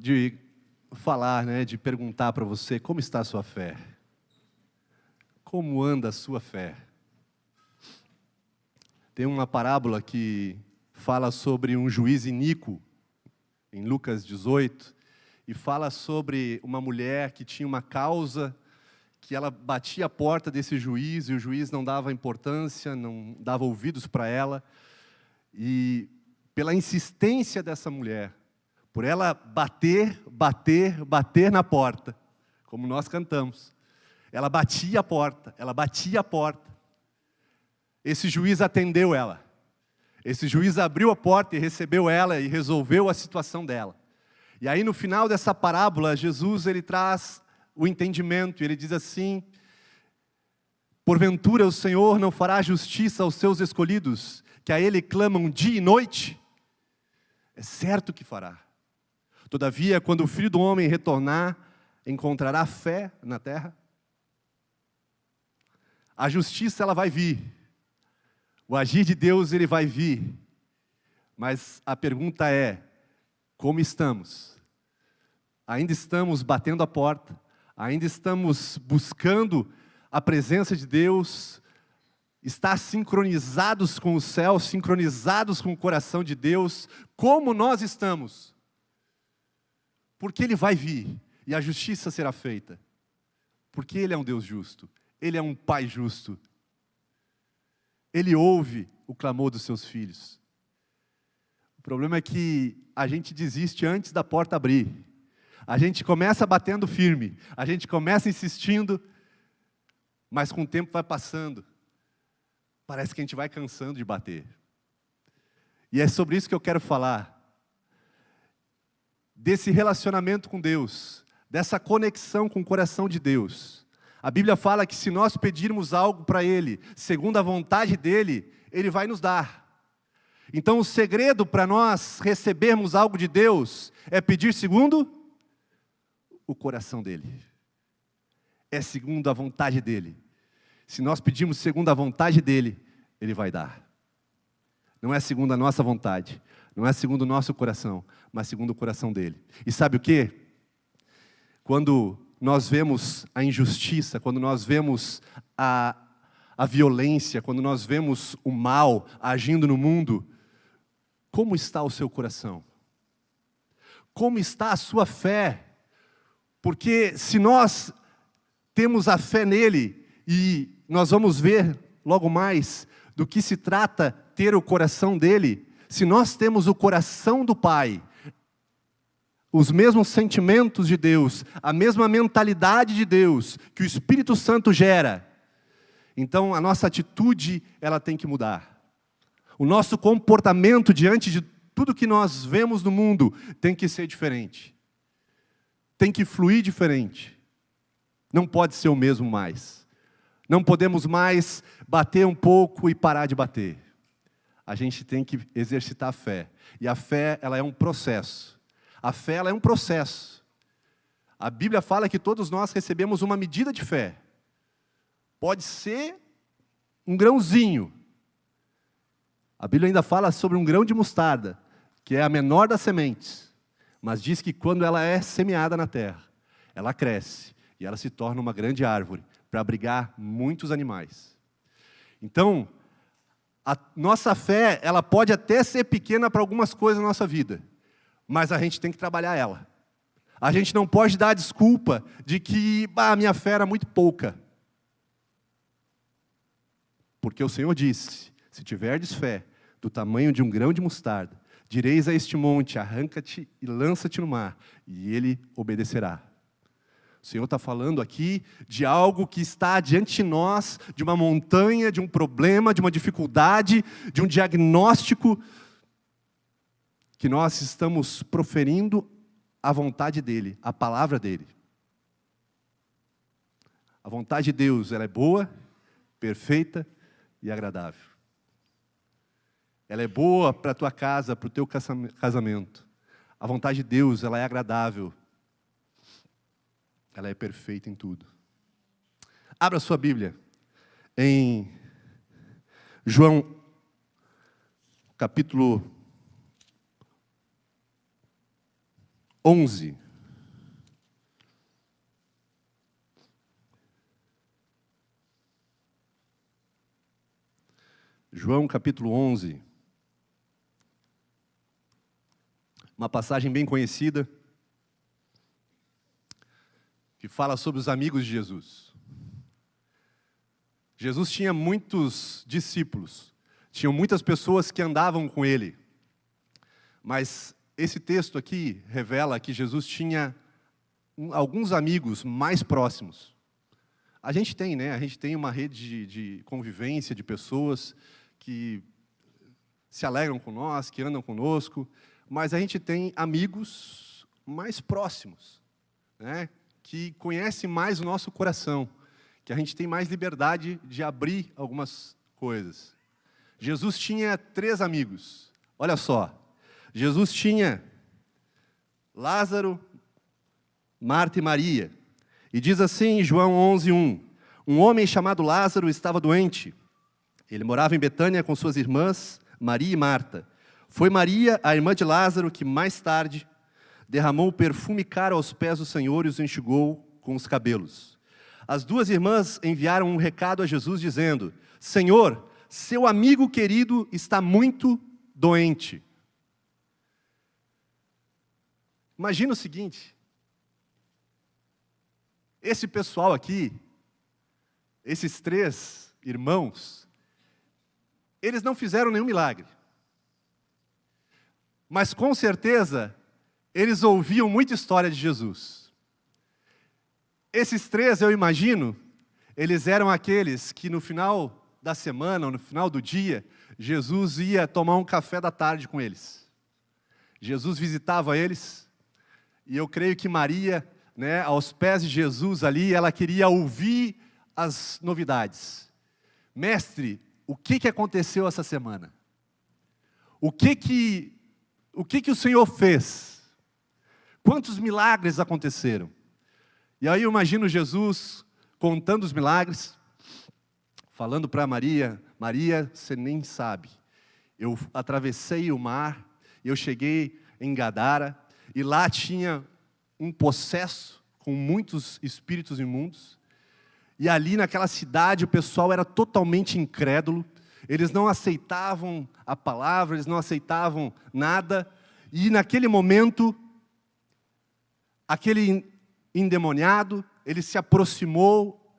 de falar, de perguntar para você como está a sua fé. Como anda a sua fé? Tem uma parábola que fala sobre um juiz iníquo, em Lucas 18, e fala sobre uma mulher que tinha uma causa, que ela batia a porta desse juiz, e o juiz não dava importância, não dava ouvidos para ela, e pela insistência dessa mulher, por ela bater na porta, como nós cantamos, ela batia a porta, esse juiz atendeu ela, esse juiz abriu a porta e recebeu ela e resolveu a situação dela. E aí no final dessa parábola, Jesus ele traz o entendimento, e ele diz assim: porventura o Senhor não fará justiça aos seus escolhidos, que a Ele clamam dia e noite? É certo que fará. Todavia, quando o Filho do Homem retornar, encontrará fé na terra? A justiça ela vai vir, o agir de Deus ele vai vir, mas a pergunta é, como estamos? Ainda estamos batendo a porta? Ainda estamos buscando a presença de Deus? Estar sincronizados com o céu, sincronizados com o coração de Deus? Como nós estamos? Porque Ele vai vir e a justiça será feita. Porque Ele é um Deus justo, Ele é um Pai justo. Ele ouve o clamor dos seus filhos. O problema é que a gente desiste antes da porta abrir. A gente começa batendo firme, a gente começa insistindo, mas com o tempo vai passando. Parece que a gente vai cansando de bater. E é sobre isso que eu quero falar. Desse relacionamento com Deus, dessa conexão com o coração de Deus. A Bíblia fala que se nós pedirmos algo para Ele, segundo a vontade dEle, Ele vai nos dar. Então o segredo para nós recebermos algo de Deus é pedir segundo o coração dEle. É segundo a vontade dEle. Se nós pedirmos segundo a vontade dEle, Ele vai dar. Não é segundo a nossa vontade, não é segundo o nosso coração, mas segundo o coração dEle. E sabe o quê? Quando nós vemos a injustiça, quando nós vemos a violência, quando nós vemos o mal agindo no mundo, como está o seu coração? Como está a sua fé? Porque se nós temos a fé nele, e nós vamos ver logo mais do que se trata ter o coração dele, se nós temos o coração do Pai, os mesmos sentimentos de Deus, a mesma mentalidade de Deus, que o Espírito Santo gera, então a nossa atitude, ela tem que mudar. O nosso comportamento diante de tudo que nós vemos no mundo, tem que ser diferente. Tem que fluir diferente. Não pode ser o mesmo mais. Não podemos mais bater um pouco e parar de bater. A gente tem que exercitar a fé. E a fé, ela é um processo. A fé ela é um processo. A Bíblia fala que todos nós recebemos uma medida de fé. Pode ser um grãozinho. A Bíblia ainda fala sobre um grão de mostarda, que é a menor das sementes. Mas diz que quando ela é semeada na terra, ela cresce e ela se torna uma grande árvore para abrigar muitos animais. Então, a nossa fé, ela pode até ser pequena para algumas coisas na nossa vida, mas a gente tem que trabalhar ela. A gente não pode dar a desculpa de que a minha fé era muito pouca. Porque o Senhor disse, se tiverdes fé do tamanho de um grão de mostarda, direis a este monte, arranca-te e lança-te no mar, e ele obedecerá. O Senhor está falando aqui de algo que está diante de nós, de uma montanha, de um problema, de uma dificuldade, de um diagnóstico, que nós estamos proferindo a vontade dEle, a palavra dEle. A vontade de Deus, ela é boa, perfeita e agradável. Ela é boa para a tua casa, para o teu casamento. A vontade de Deus, ela é agradável. Ela é perfeita em tudo. Abra sua Bíblia em João, capítulo 11. João capítulo 11. Uma passagem bem conhecida, que fala sobre os amigos de Jesus. Jesus tinha muitos discípulos, tinham muitas pessoas que andavam com ele. Mas esse texto aqui revela que Jesus tinha alguns amigos mais próximos. A gente tem, né? A gente tem uma rede de convivência de pessoas que se alegram com nós, que andam conosco, mas a gente tem amigos mais próximos, né? Que conhecem mais o nosso coração, que a gente tem mais liberdade de abrir algumas coisas. Jesus tinha 3 amigos. Olha só. Jesus tinha Lázaro, Marta e Maria. E diz assim em João 11:1: um homem chamado Lázaro estava doente. Ele morava em Betânia com suas irmãs, Maria e Marta. Foi Maria, a irmã de Lázaro, que mais tarde derramou o perfume caro aos pés do Senhor e os enxugou com os cabelos. As 2 irmãs enviaram um recado a Jesus dizendo: Senhor, seu amigo querido está muito doente. Imagina o seguinte, esse pessoal aqui, esses 3 irmãos, eles não fizeram nenhum milagre. Mas com certeza, eles ouviam muita história de Jesus. Esses 3, eu imagino, eles eram aqueles que no final da semana, ou no final do dia, Jesus ia tomar um café da tarde com eles. Jesus visitava eles. E eu creio que Maria, né, aos pés de Jesus ali, ela queria ouvir as novidades. Mestre, o que aconteceu essa semana? O que o Senhor fez? Quantos milagres aconteceram? E aí eu imagino Jesus contando os milagres, falando para Maria: Maria, você nem sabe, eu atravessei o mar, eu cheguei em Gadara, e lá tinha um possesso com muitos espíritos imundos. E ali naquela cidade o pessoal era totalmente incrédulo. Eles não aceitavam a palavra, eles não aceitavam nada. E naquele momento, aquele endemoniado, ele se aproximou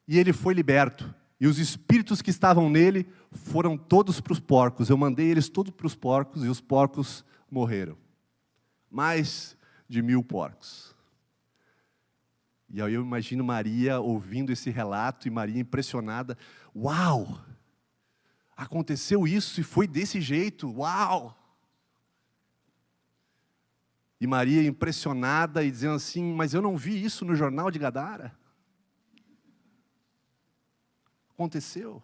e ele foi liberto. E os espíritos que estavam nele foram todos para os porcos. Eu mandei eles todos para os porcos e os porcos morreram. Mais de 1000 porcos. E aí eu imagino Maria ouvindo esse relato e Maria impressionada. Uau! Aconteceu isso e foi desse jeito. Uau! E Maria impressionada e dizendo assim: mas eu não vi isso no jornal de Gadara. Aconteceu.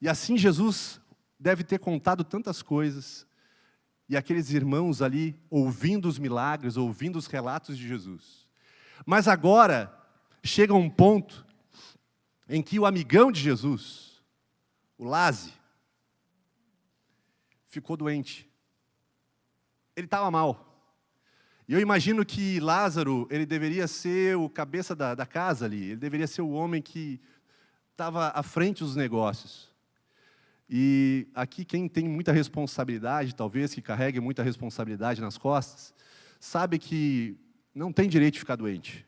E assim Jesus deve ter contado tantas coisas. E aqueles irmãos ali, ouvindo os milagres, ouvindo os relatos de Jesus. Mas agora, chega um ponto em que o amigão de Jesus, o Lázaro, ficou doente. Ele estava mal. E eu imagino que Lázaro, ele deveria ser o cabeça da casa ali. Ele deveria ser o homem que estava à frente dos negócios. E aqui quem tem muita responsabilidade, talvez que carregue muita responsabilidade nas costas, sabe que não tem direito de ficar doente.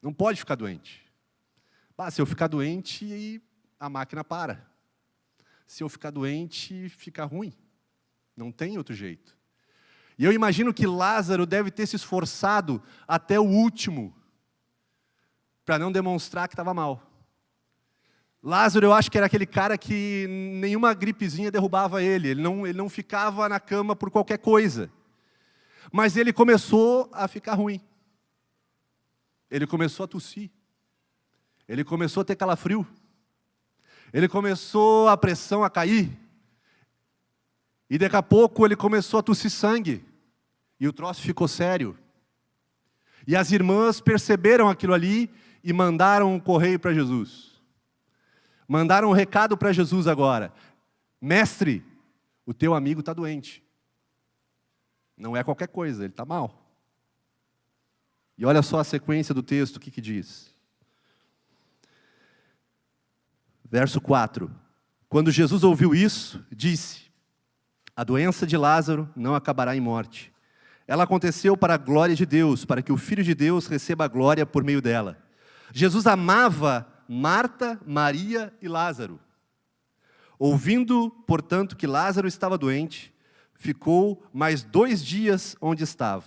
Não pode ficar doente. Se eu ficar doente, a máquina para. Se eu ficar doente, fica ruim. Não tem outro jeito. E eu imagino que Lázaro deve ter se esforçado até o último para não demonstrar que estava mal. Lázaro, eu acho que era aquele cara que nenhuma gripezinha derrubava ele. Ele não ficava na cama por qualquer coisa. Mas ele começou a ficar ruim. Ele começou a tossir. Ele começou a ter calafrio. Ele começou a pressão a cair. E daqui a pouco ele começou a tossir sangue. E o troço ficou sério. E as irmãs perceberam aquilo ali e mandaram um correio para Jesus. Mandaram um recado para Jesus agora. Mestre, o teu amigo está doente. Não é qualquer coisa, ele está mal. E olha só a sequência do texto, o que diz. Verso 4. Quando Jesus ouviu isso, disse: a doença de Lázaro não acabará em morte. Ela aconteceu para a glória de Deus, para que o Filho de Deus receba a glória por meio dela. Jesus amava Marta, Maria e Lázaro. Ouvindo, portanto, que Lázaro estava doente, ficou mais 2 dias onde estava.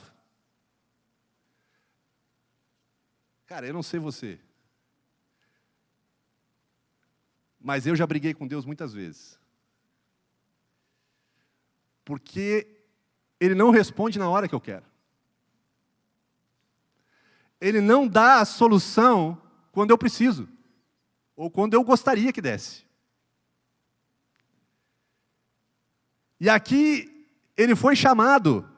Cara, eu não sei você, mas eu já briguei com Deus muitas vezes. Porque Ele não responde na hora que eu quero. Ele não dá a solução quando eu preciso, ou quando eu gostaria que desse. E aqui, ele foi chamado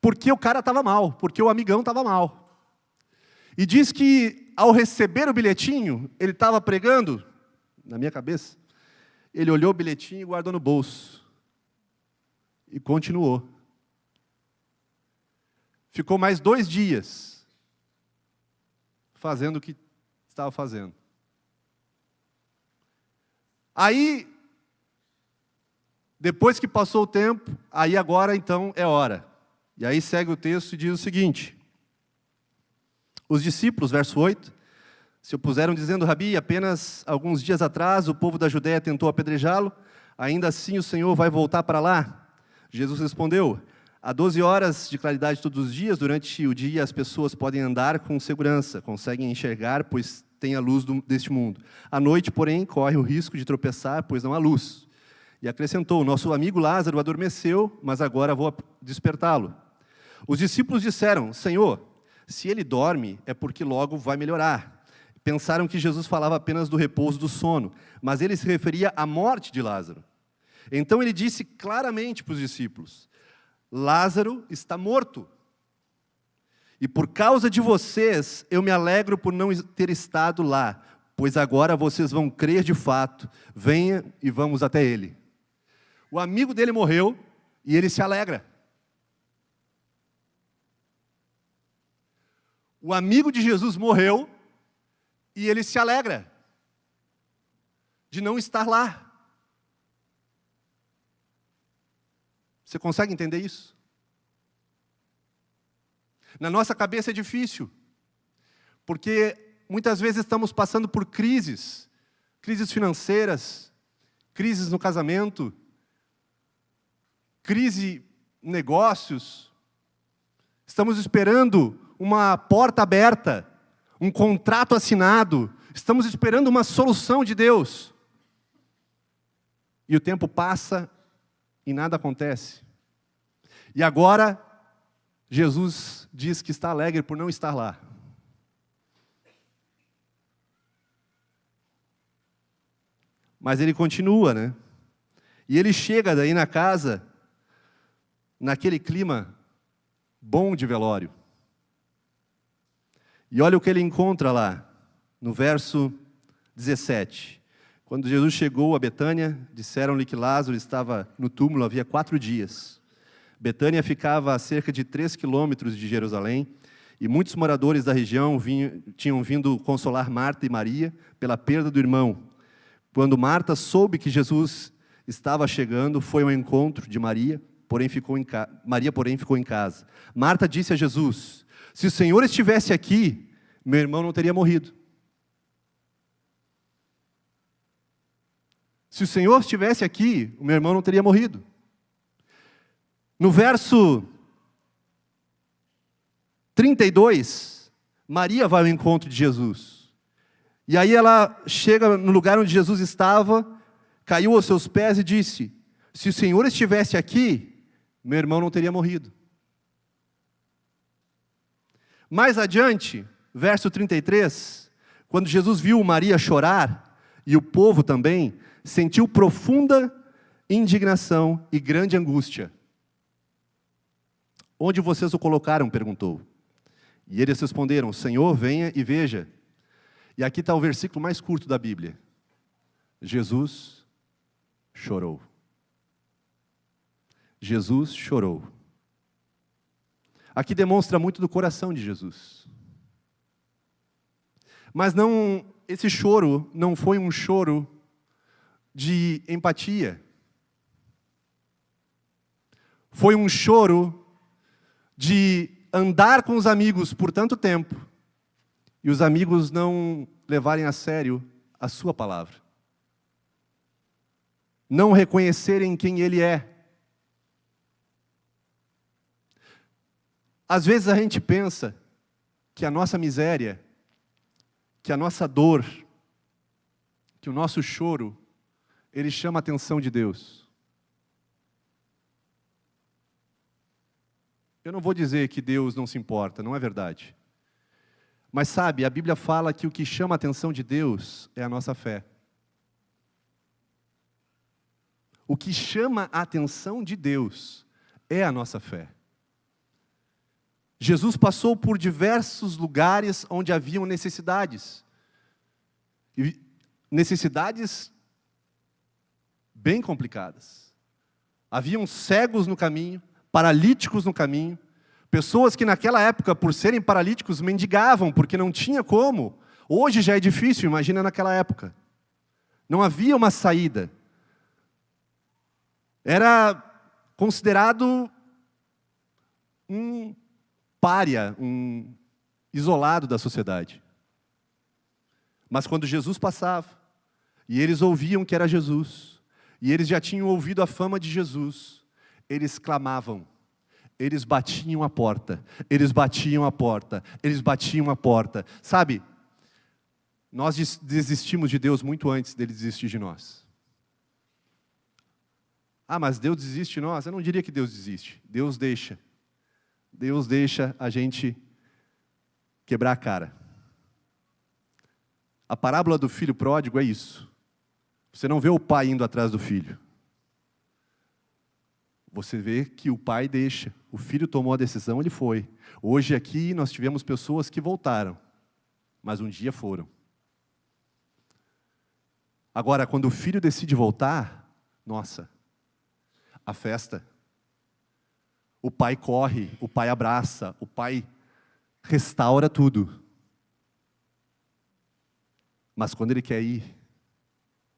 porque o cara estava mal, porque o amigão estava mal. E diz que, ao receber o bilhetinho, ele estava pregando, na minha cabeça, ele olhou o bilhetinho e guardou no bolso. E continuou. Ficou mais 2 dias fazendo o que estava fazendo. Aí, depois que passou o tempo, aí agora então é hora. E aí segue o texto e diz o seguinte: os discípulos, verso 8, se opuseram dizendo: Rabi, apenas alguns dias atrás o povo da Judéia tentou apedrejá-lo, ainda assim o Senhor vai voltar para lá? Jesus respondeu: há 12 horas de claridade todos os dias, durante o dia as pessoas podem andar com segurança, conseguem enxergar, pois tem a luz deste mundo. À noite, porém, corre o risco de tropeçar, pois não há luz. E acrescentou: nosso amigo Lázaro adormeceu, mas agora vou despertá-lo. Os discípulos disseram: Senhor, se ele dorme, é porque logo vai melhorar. Pensaram que Jesus falava apenas do repouso do sono, mas ele se referia à morte de Lázaro. Então ele disse claramente para os discípulos: Lázaro está morto. E por causa de vocês, eu me alegro por não ter estado lá, pois agora vocês vão crer de fato. Venha e vamos até ele. O amigo dele morreu e ele se alegra. O amigo de Jesus morreu e ele se alegra de não estar lá. Você consegue entender isso? Na nossa cabeça é difícil, porque muitas vezes estamos passando por crises financeiras, crises no casamento, crise em negócios. Estamos esperando uma porta aberta, um contrato assinado, estamos esperando uma solução de Deus. E o tempo passa e nada acontece. E agora, Jesus diz que está alegre por não estar lá. Mas ele continua, né? E ele chega daí na casa, naquele clima bom de velório. E olha o que ele encontra lá, no verso 17. Quando Jesus chegou a Betânia, disseram-lhe que Lázaro estava no túmulo havia 4 dias. Betânia ficava a cerca de 3 quilômetros de Jerusalém, e muitos moradores da região tinham vindo consolar Marta e Maria pela perda do irmão. Quando Marta soube que Jesus estava chegando, foi ao encontro de Maria, Maria, porém, ficou em casa. Marta disse a Jesus: se o Senhor estivesse aqui, meu irmão não teria morrido. Se o Senhor estivesse aqui, o meu irmão não teria morrido. No verso 32, Maria vai ao encontro de Jesus. E aí ela chega no lugar onde Jesus estava, caiu aos seus pés e disse: se o Senhor estivesse aqui, meu irmão não teria morrido. Mais adiante, verso 33, quando Jesus viu Maria chorar, e o povo também, sentiu profunda indignação e grande angústia. Onde vocês o colocaram? Perguntou. E eles responderam: Senhor, venha e veja. E aqui está o versículo mais curto da Bíblia. Jesus chorou. Jesus chorou. Aqui demonstra muito do coração de Jesus. Mas não, esse choro não foi um choro de empatia. Foi um choro de andar com os amigos por tanto tempo e os amigos não levarem a sério a sua palavra. Não reconhecerem quem Ele é. Às vezes a gente pensa que a nossa miséria, que a nossa dor, que o nosso choro, ele chama a atenção de Deus. Eu não vou dizer que Deus não se importa, não é verdade. Mas sabe, a Bíblia fala que o que chama a atenção de Deus é a nossa fé. O que chama a atenção de Deus é a nossa fé. Jesus passou por diversos lugares onde haviam necessidades. E necessidades bem complicadas. Haviam cegos no caminho, paralíticos no caminho, pessoas que naquela época, por serem paralíticos, mendigavam, porque não tinha como. Hoje já é difícil, imagina naquela época. Não havia uma saída. Era considerado um pária, um isolado da sociedade. Mas quando Jesus passava, e eles ouviam que era Jesus, e eles já tinham ouvido a fama de Jesus, eles clamavam, eles batiam a porta, eles batiam a porta, eles batiam a porta. Sabe, nós desistimos de Deus muito antes dele desistir de nós. Ah, mas Deus desiste de nós? Eu não diria que Deus desiste, Deus deixa. Deus deixa a gente quebrar a cara. A parábola do filho pródigo é isso. Você não vê o pai indo atrás do filho. Você vê que o pai deixa. O filho tomou a decisão, ele foi. Hoje aqui nós tivemos pessoas que voltaram, mas um dia foram. Agora, quando o filho decide voltar, nossa, a festa. O pai corre, o pai abraça, o pai restaura tudo. Mas quando ele quer ir,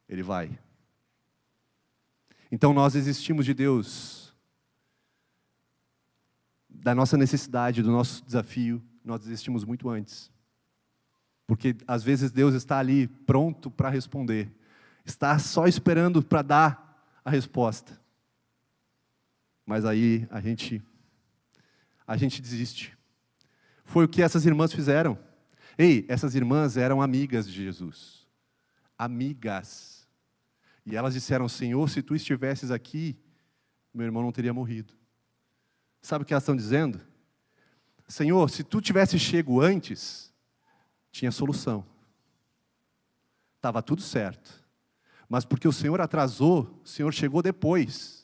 ele vai. Então nós desistimos de Deus, da nossa necessidade, do nosso desafio, nós desistimos muito antes. Porque às vezes Deus está ali pronto para responder, está só esperando para dar a resposta. Mas aí a gente desiste. Foi o que essas irmãs fizeram. Ei, essas irmãs eram amigas de Jesus. Amigas. E elas disseram, Senhor, se tu estivesses aqui, meu irmão não teria morrido. Sabe o que elas estão dizendo? Senhor, se tu tivesse chego antes, tinha solução. Estava tudo certo. Mas porque o Senhor atrasou, o Senhor chegou depois.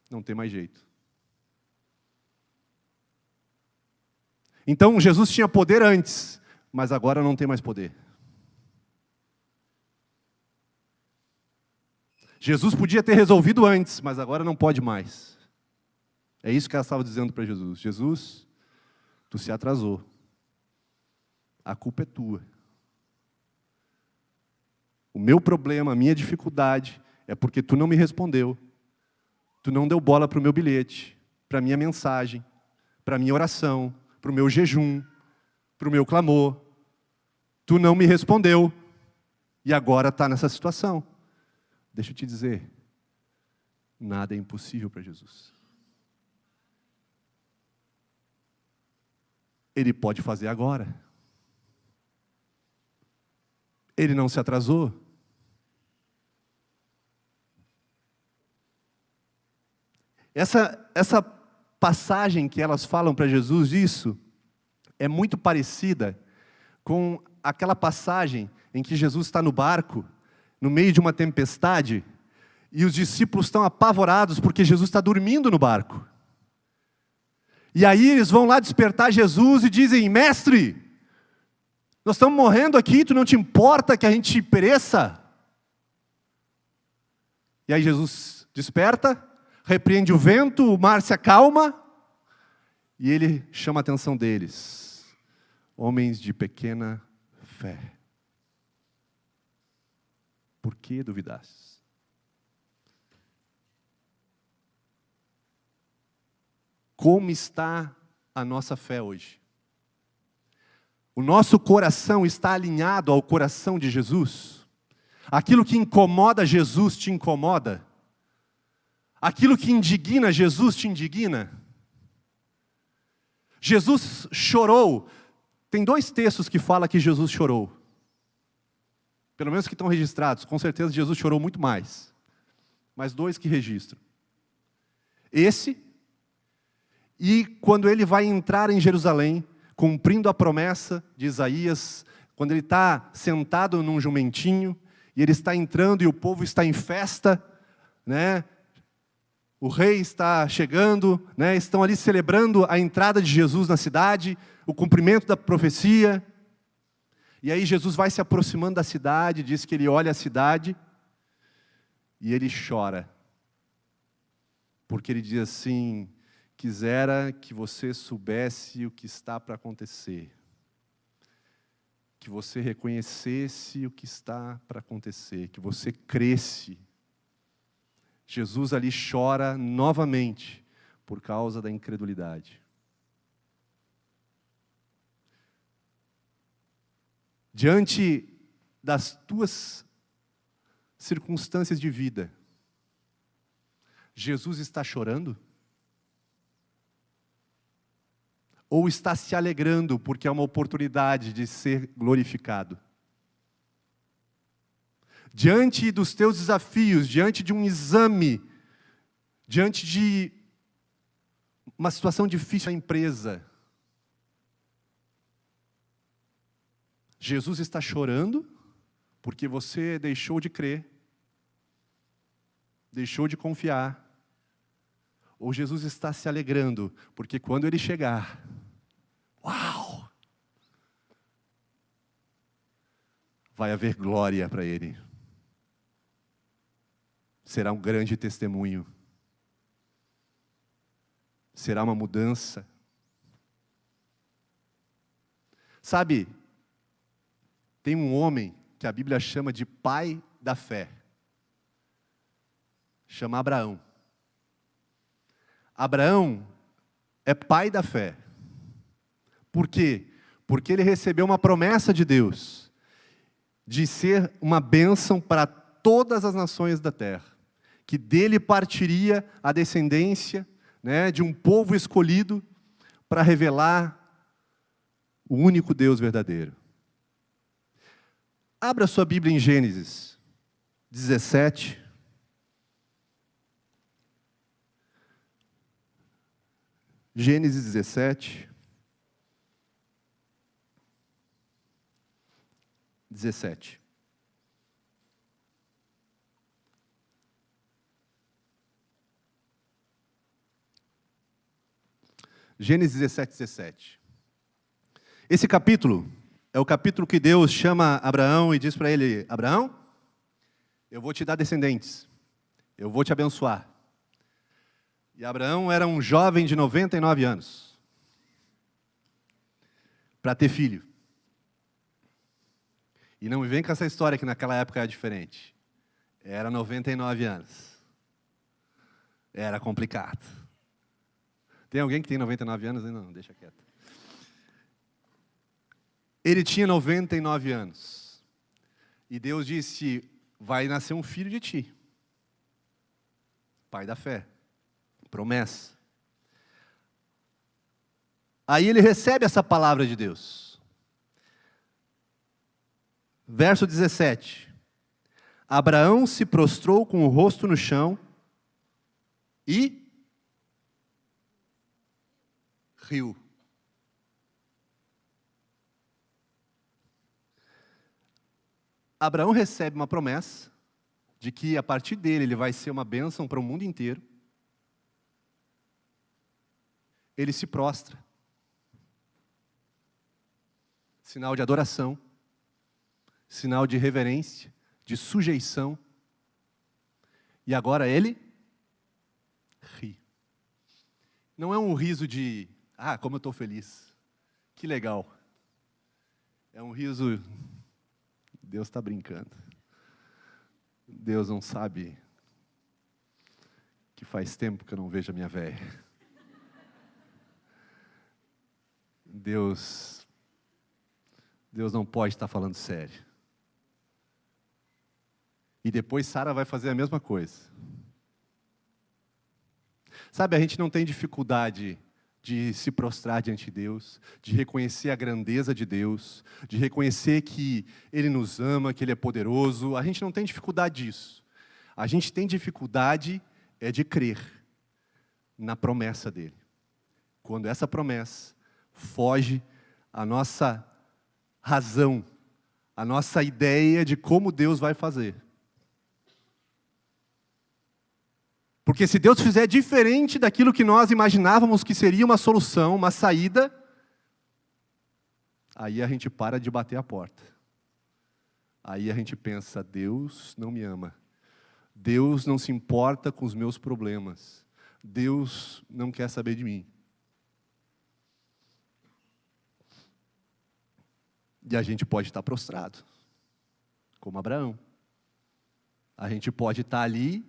Não tem mais jeito. Então Jesus tinha poder antes, mas agora não tem mais poder. Jesus podia ter resolvido antes, mas agora não pode mais. É isso que ela estava dizendo para Jesus. Jesus, tu se atrasou. A culpa é tua. O meu problema, a minha dificuldade, é porque tu não me respondeu. Tu não deu bola para o meu bilhete, para a minha mensagem, para a minha oração, para o meu jejum, para o meu clamor. Tu não me respondeu. E agora está nessa situação. Deixa eu te dizer, nada é impossível para Jesus. Ele pode fazer agora. Ele não se atrasou. Essa passagem que elas falam para Jesus, isso é muito parecida com aquela passagem em que Jesus está no barco, no meio de uma tempestade, e os discípulos estão apavorados porque Jesus está dormindo no barco. E aí eles vão lá despertar Jesus e dizem, mestre, nós estamos morrendo aqui, tu não te importa que a gente pereça? E aí Jesus desperta, repreende o vento, o mar se acalma, E ele chama a atenção deles. Homens de pequena fé. Por que duvidastes? Como está a nossa fé hoje? O nosso coração está alinhado ao coração de Jesus? Aquilo que incomoda Jesus te incomoda? Aquilo que indigna Jesus te indigna? Jesus chorou. Tem 2 textos que falam que Jesus chorou. Pelo menos que estão registrados. Com certeza Jesus chorou muito mais. Mas 2 que registram. Esse, e quando ele vai entrar em Jerusalém, cumprindo a promessa de Isaías, quando ele está sentado num jumentinho, e ele está entrando e o povo está em festa, né? O rei está chegando, né? Estão ali celebrando a entrada de Jesus na cidade, o cumprimento da profecia. E aí Jesus vai se aproximando da cidade, diz que ele olha a cidade e ele chora. Porque ele diz assim: quisera que você soubesse o que está para acontecer. Que você reconhecesse o que está para acontecer, que você cresce. Jesus ali chora novamente por causa da incredulidade. Diante das tuas circunstâncias de vida, Jesus está chorando? Ou está se alegrando porque é uma oportunidade de ser glorificado? Diante dos teus desafios, diante de um exame, diante de uma situação difícil na empresa, Jesus está chorando porque você deixou de crer, deixou de confiar. Ou Jesus está se alegrando porque quando Ele chegar, uau! Vai haver glória para Ele. Será um grande testemunho. Será uma mudança. Sabe, tem um homem que a Bíblia chama de pai da fé. Chama Abraão. Abraão é pai da fé. Por quê? Porque ele recebeu uma promessa de Deus de ser uma bênção para todas as nações da terra. Que dele partiria a descendência, né, de um povo escolhido para revelar o único Deus verdadeiro. Abra sua Bíblia em Gênesis 17. Gênesis 17. 17. Gênesis 17, 17. Esse capítulo é o capítulo que Deus chama Abraão e diz para ele: Abraão, eu vou te dar descendentes, eu vou te abençoar. E Abraão era um jovem de 99 anos para ter filho. E não me vem com essa história que naquela época era diferente. Era 99 anos. Era complicado. Tem alguém que tem 99 anos? Não, deixa quieto. Ele tinha 99 anos. E Deus disse: vai nascer um filho de ti. Pai da fé. Promessa. Aí ele recebe essa palavra de Deus. Verso 17. Abraão se prostrou com o rosto no chão e riu. Abraão recebe uma promessa de que a partir dele ele vai ser uma bênção para o mundo inteiro. Ele se prostra. Sinal de adoração, sinal de reverência, de sujeição. E agora ele ri. Não é um riso de Ah, como eu estou feliz. Que legal. É um riso. Deus está brincando. Deus não sabe que faz tempo que eu não vejo a minha velha. Deus não pode estar falando sério. E depois Sara vai fazer a mesma coisa. Sabe, a gente não tem dificuldade de se prostrar diante de Deus, de reconhecer a grandeza de Deus, de reconhecer que Ele nos ama, que Ele é poderoso. A gente não tem dificuldade disso. A gente tem dificuldade de crer na promessa dEle. Quando essa promessa foge à nossa razão, à nossa ideia de como Deus vai fazer. Porque se Deus fizer diferente daquilo que nós imaginávamos que seria uma solução, uma saída, aí a gente para de bater a porta. Aí a gente pensa, Deus não me ama. Deus não se importa com os meus problemas. Deus não quer saber de mim. E a gente pode estar prostrado, como Abraão. A gente pode estar ali,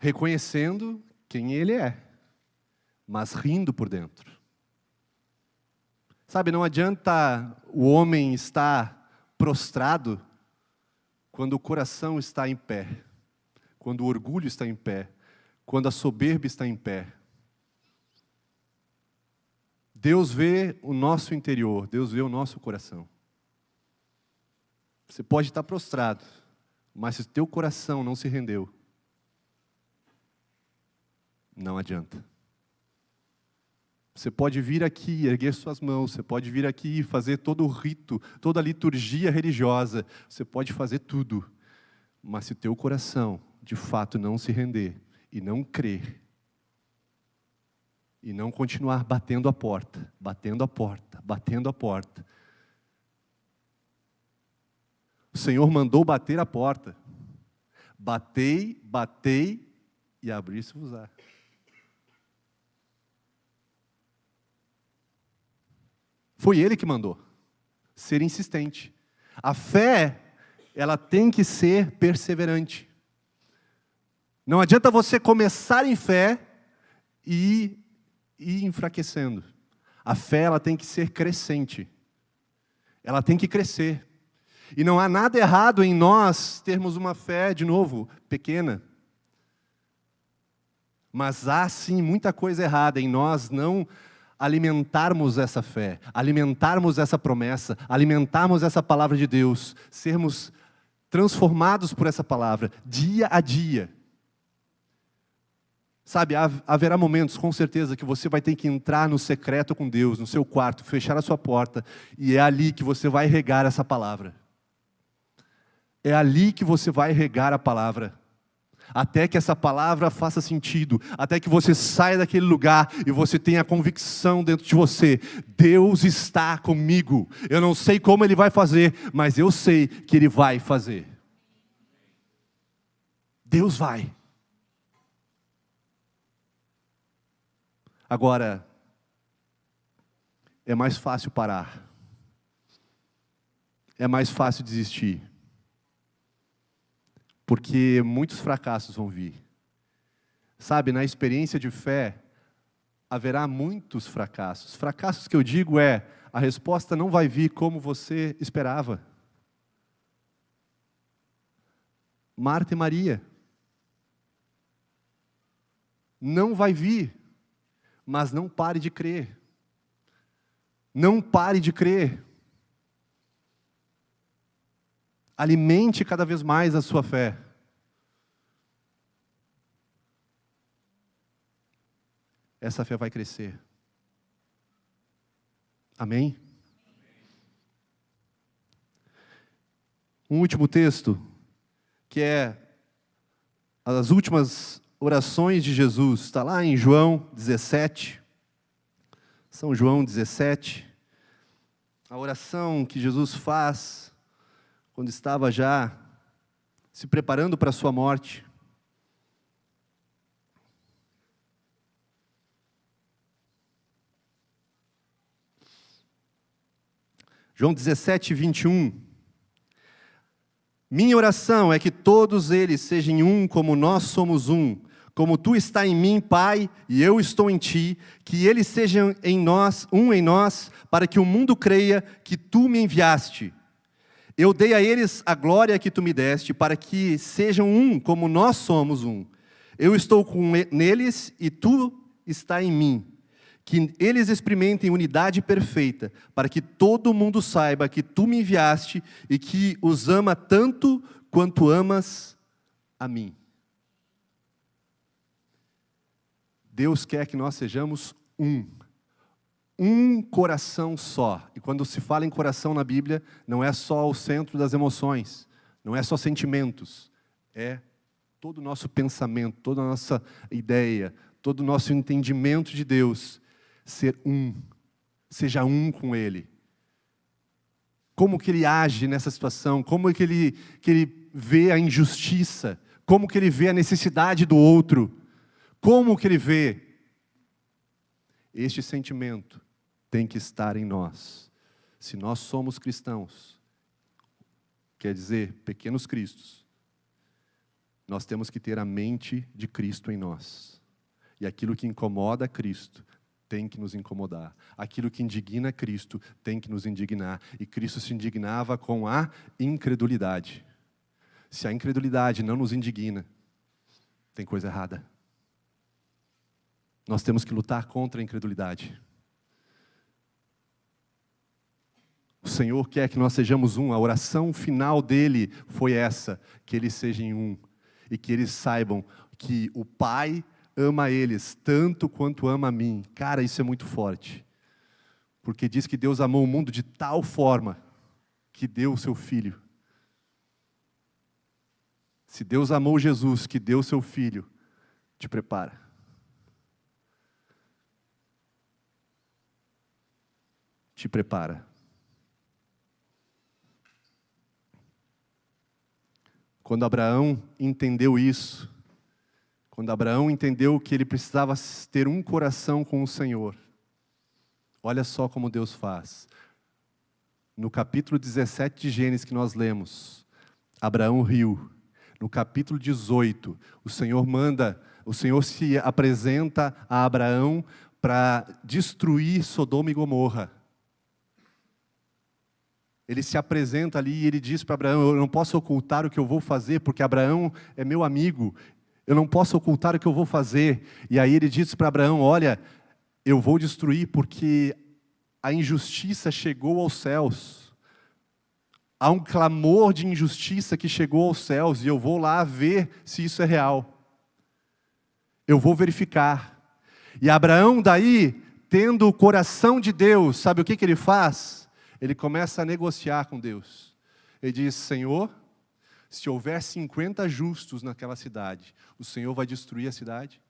reconhecendo quem Ele é, mas rindo por dentro. Sabe, não adianta o homem estar prostrado quando o coração está em pé, quando o orgulho está em pé, quando a soberba está em pé. Deus vê o nosso interior, Deus vê o nosso coração. Você pode estar prostrado, mas se o teu coração não se rendeu, não adianta. Você pode vir aqui, erguer suas mãos, você pode vir aqui e fazer todo o rito, toda a liturgia religiosa, você pode fazer tudo, mas se o teu coração, de fato, não se render e não crer, e não continuar batendo a porta, batendo a porta, batendo a porta. O Senhor mandou bater a porta. Batei, batei e abri-se-vos-á. Foi Ele que mandou. Ser insistente. A fé, ela tem que ser perseverante. Não adianta você começar em fé e ir enfraquecendo. A fé, ela tem que ser crescente. Ela tem que crescer. E não há nada errado em nós termos uma fé, de novo, pequena. Mas há sim muita coisa errada em nós não alimentarmos essa fé, alimentarmos essa promessa, alimentarmos essa palavra de Deus, sermos transformados por essa palavra, dia a dia. Sabe, haverá momentos, com certeza, que você vai ter que entrar no secreto com Deus, no seu quarto, fechar a sua porta, e é ali que você vai regar essa palavra. É ali que você vai regar a palavra. Até que essa palavra faça sentido, até que você saia daquele lugar e você tenha a convicção dentro de você, Deus está comigo. Eu não sei como Ele vai fazer, mas eu sei que Ele vai fazer. Deus vai. Agora, é mais fácil parar. É mais fácil desistir. Porque muitos fracassos vão vir. Sabe, na experiência de fé, haverá muitos fracassos. Fracassos que eu digo a resposta não vai vir como você esperava. Marta e Maria. Não vai vir. Mas não pare de crer. Não pare de crer. Alimente cada vez mais a sua fé. Essa fé vai crescer. Amém? Um último texto, que é as últimas orações de Jesus, está lá em João 17, São João 17, a oração que Jesus faz quando estava já se preparando para a sua morte. João 17, 21. Minha oração é que todos eles sejam um como nós somos um. Como tu está em mim, Pai, e eu estou em ti, que eles sejam em nós, um em nós, para que o mundo creia que tu me enviaste. Eu dei a eles a glória que tu me deste, para que sejam um como nós somos um. Eu estou neles e tu está em mim. Que eles experimentem unidade perfeita, para que todo mundo saiba que tu me enviaste e que os ama tanto quanto amas a mim. Deus quer que nós sejamos um coração só. E quando se fala em coração na Bíblia, não é só o centro das emoções, não é só sentimentos, é todo o nosso pensamento, toda a nossa ideia, todo o nosso entendimento de Deus, ser um, seja um com Ele. Como que Ele age nessa situação, como que ele vê a injustiça, como que Ele vê a necessidade do outro, como que Ele vê. Este sentimento tem que estar em nós. Se nós somos cristãos, quer dizer, pequenos cristos, nós temos que ter a mente de Cristo em nós. E aquilo que incomoda Cristo tem que nos incomodar. Aquilo que indigna Cristo tem que nos indignar. E Cristo se indignava com a incredulidade. Se a incredulidade não nos indigna, tem coisa errada. Nós temos que lutar contra a incredulidade. O Senhor quer que nós sejamos um. A oração final dele foi essa, que eles sejam um. E que eles saibam que o Pai ama eles tanto quanto ama a mim. Cara, isso é muito forte. Porque diz que Deus amou o mundo de tal forma que deu o seu Filho. Se Deus amou Jesus, que deu o seu Filho, te prepara. Te prepara. Quando Abraão entendeu isso, quando Abraão entendeu que ele precisava ter um coração com o Senhor, olha só como Deus faz. No capítulo 17 de Gênesis que nós lemos, Abraão riu. No capítulo 18, o Senhor se apresenta a Abraão para destruir Sodoma e Gomorra. Ele se apresenta ali e ele diz para Abraão, eu não posso ocultar o que eu vou fazer, porque Abraão é meu amigo, eu não posso ocultar o que eu vou fazer. E aí ele diz para Abraão, olha, eu vou destruir porque a injustiça chegou aos céus. Há um clamor de injustiça que chegou aos céus, e eu vou lá ver se isso é real. Eu vou verificar. E Abraão daí, tendo o coração de Deus, sabe o que ele faz? Ele começa a negociar com Deus. Ele diz, Senhor, se houver 50 justos naquela cidade, o Senhor vai destruir a cidade?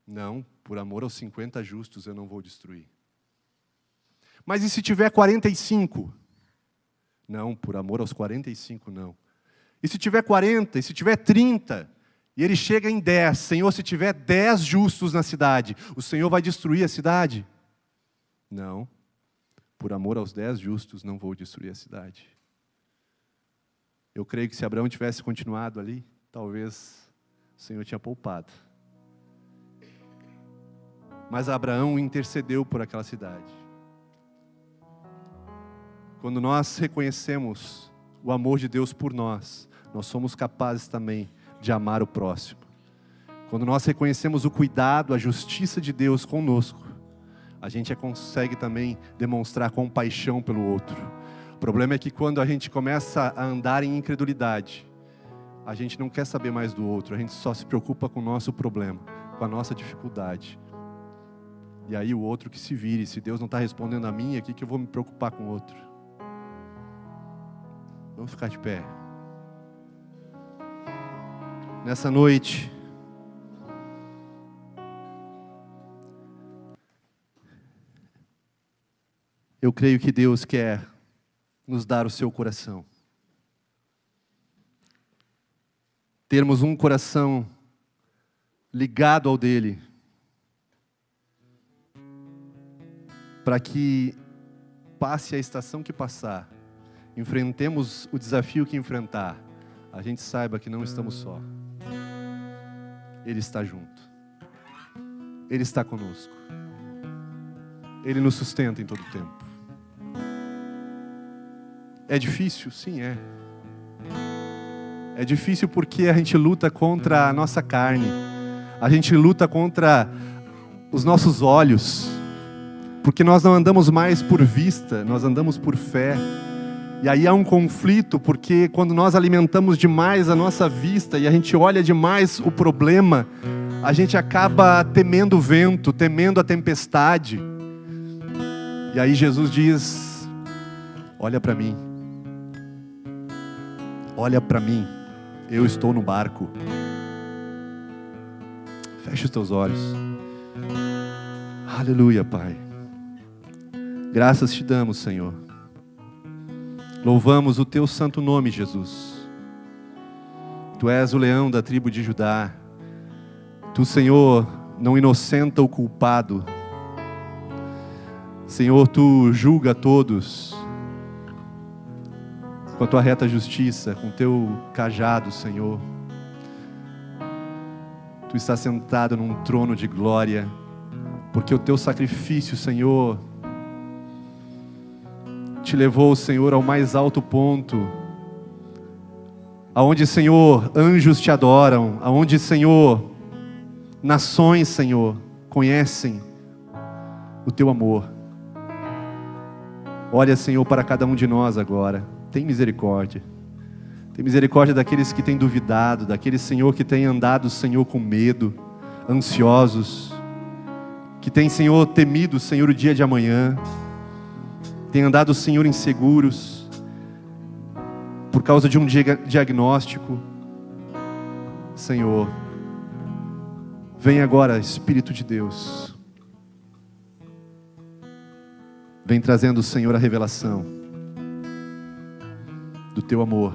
Não, por amor aos 50 justos eu não vou destruir. Mas e se tiver 45? Não, por amor aos 45 não. E se tiver 40? E se tiver 30? E ele chega em 10. Senhor, se tiver 10 justos na cidade, o Senhor vai destruir a cidade? Não, por amor aos 10 justos, não vou destruir a cidade. Eu creio que se Abraão tivesse continuado ali, talvez o Senhor tinha poupado. Mas Abraão intercedeu por aquela cidade. Quando nós reconhecemos o amor de Deus por nós, nós somos capazes também de amar o próximo. Quando nós reconhecemos o cuidado, a justiça de Deus conosco, a gente consegue também demonstrar compaixão pelo outro. O problema é que quando a gente começa a andar em incredulidade, a gente não quer saber mais do outro, a gente só se preocupa com o nosso problema, com a nossa dificuldade. E aí o outro que se vire, se Deus não está respondendo a mim, aqui que eu vou me preocupar com o outro. Vamos ficar de pé. Nessa noite, eu creio que Deus quer nos dar o seu coração. Termos um coração ligado ao dele. para que passe a estação que passar, enfrentemos o desafio que enfrentar, a gente saiba que não estamos só. Ele está junto. Ele está conosco. Ele nos sustenta em todo o tempo. É difícil? Sim, é. É difícil porque a gente luta contra a nossa carne. A gente luta contra os nossos olhos. Porque nós não andamos mais por vista, nós andamos por fé. E aí há um conflito, porque quando nós alimentamos demais a nossa vista e a gente olha demais o problema, a gente acaba temendo o vento, temendo a tempestade. E aí Jesus diz: olha para mim. Olha para mim. Eu estou no barco. Feche os teus olhos. Aleluia, Pai. Graças te damos, Senhor. Louvamos o teu santo nome, Jesus. Tu és o leão da tribo de Judá. Tu, Senhor, não inocenta o culpado. Senhor, tu julga todos com a tua reta justiça, com o teu cajado, Senhor. Tu estás sentado num trono de glória, porque o teu sacrifício, Senhor, te levou, Senhor, ao mais alto ponto, aonde, Senhor, anjos te adoram, aonde, Senhor, nações, Senhor, conhecem o teu amor. Olha, Senhor, para cada um de nós agora. Tem misericórdia. Tem misericórdia daqueles que têm duvidado, daqueles, Senhor, que têm andado, Senhor, com medo, ansiosos, que têm, Senhor, temido, Senhor, o dia de amanhã, têm andado, Senhor, inseguros, por causa de um diagnóstico. Senhor, vem agora, Espírito de Deus. Vem trazendo, Senhor, a revelação do teu amor.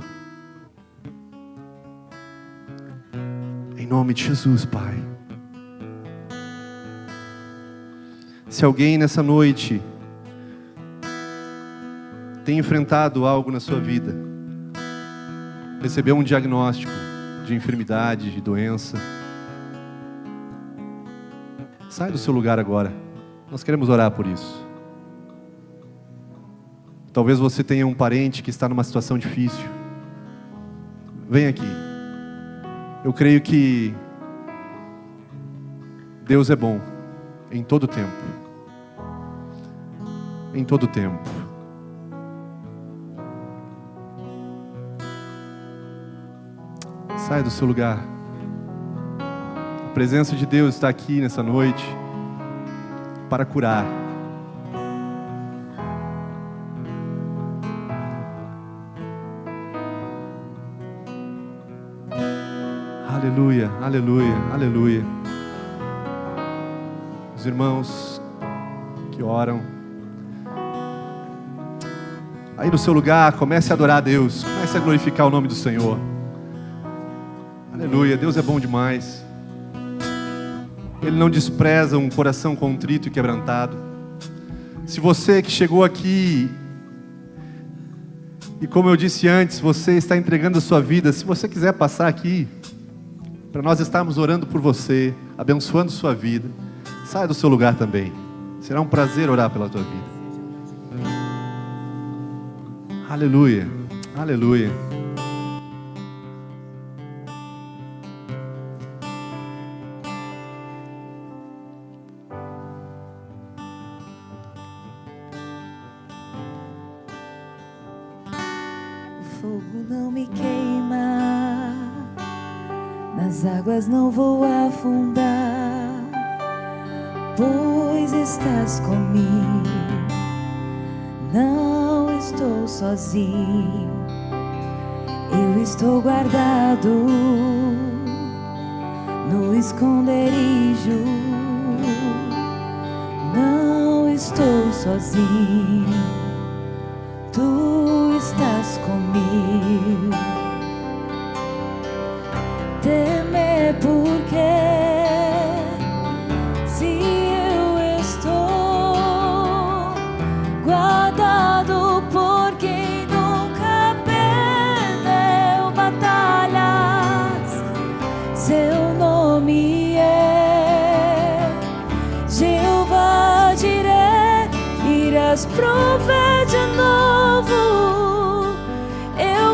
Em nome de Jesus, Pai. Se alguém nessa noite tem enfrentado algo na sua vida, recebeu um diagnóstico de enfermidade, de doença, sai do seu lugar agora. Nós queremos orar por isso. Talvez você tenha um parente que está numa situação difícil. Vem aqui. Eu creio que Deus é bom em todo tempo. Em todo tempo. Sai do seu lugar. A presença de Deus está aqui nessa noite para curar. Aleluia, aleluia, aleluia. Os irmãos que oram, aí no seu lugar, comece a adorar a Deus, comece a glorificar o nome do Senhor. Aleluia, Deus é bom demais. Ele não despreza um coração contrito e quebrantado. Se você que chegou aqui, e como eu disse antes, você está entregando a sua vida, se você quiser passar aqui, para nós estarmos orando por você, abençoando sua vida, saia do seu lugar também. Será um prazer orar pela tua vida. Aleluia, aleluia. O fogo não me queima, nas águas não vou afundar, pois estás comigo, não estou sozinho, eu estou guardado no esconderijo, não estou sozinho, tu estás comigo. Temer porque se eu estou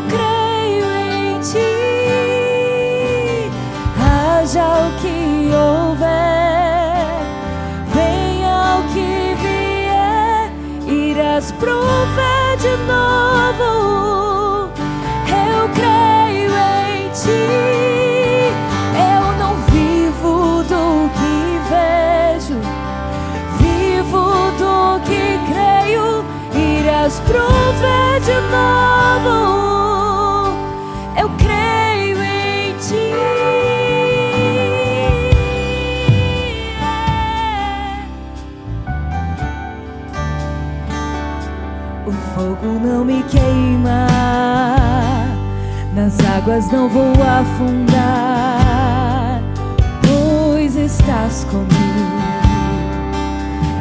Eu creio em ti. Haja o que houver, venha o que vier, irás prover de novo. Eu creio em ti. Eu não vivo do que vejo, vivo do que creio, irás prover de novo. Eu creio em ti. O fogo não me queima, nas águas não vou afundar, pois estás comigo.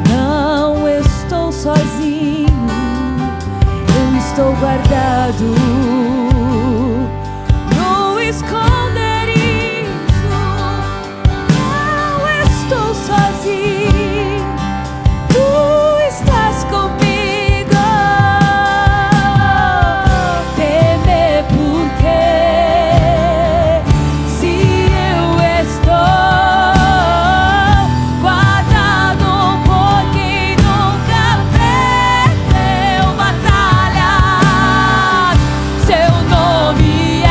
Não estou sozinho, eu estou guardado no esconderijo. Não estou sozinho, tu estás comigo. Temer por quê? Se eu estou guardado por quem nunca perdeu batalhas. Seu nome é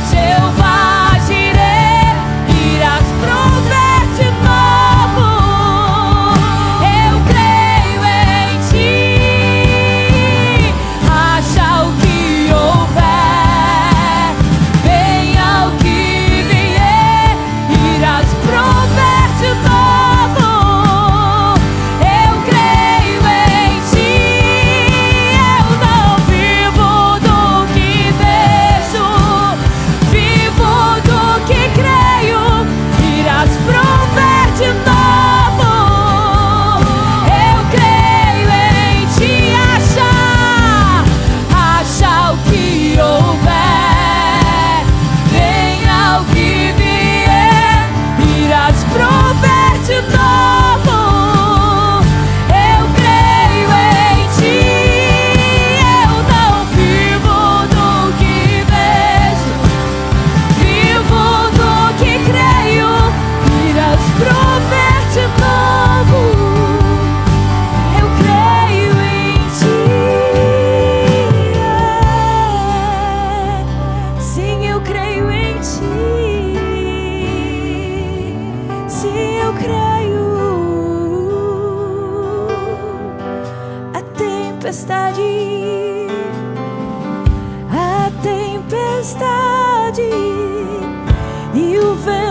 Jeová-Jireh, irás prover de novo. Eu creio em ti. Haja o que houver, venha o que vier, irás prover de novo. Eu creio em ti. Eu não vivo do que vejo, vivo do que creio, irás prover de novo. Eu creio em ti. Haja o que houver, venha o que vier, irás prover de novo. Eu creio em ti. Eu não vivo do que vejo, vivo do que creio, irás prover de novo. Eu creio em ti. Sim, eu creio em ti. Sim, eu creio. A tempestade e o vento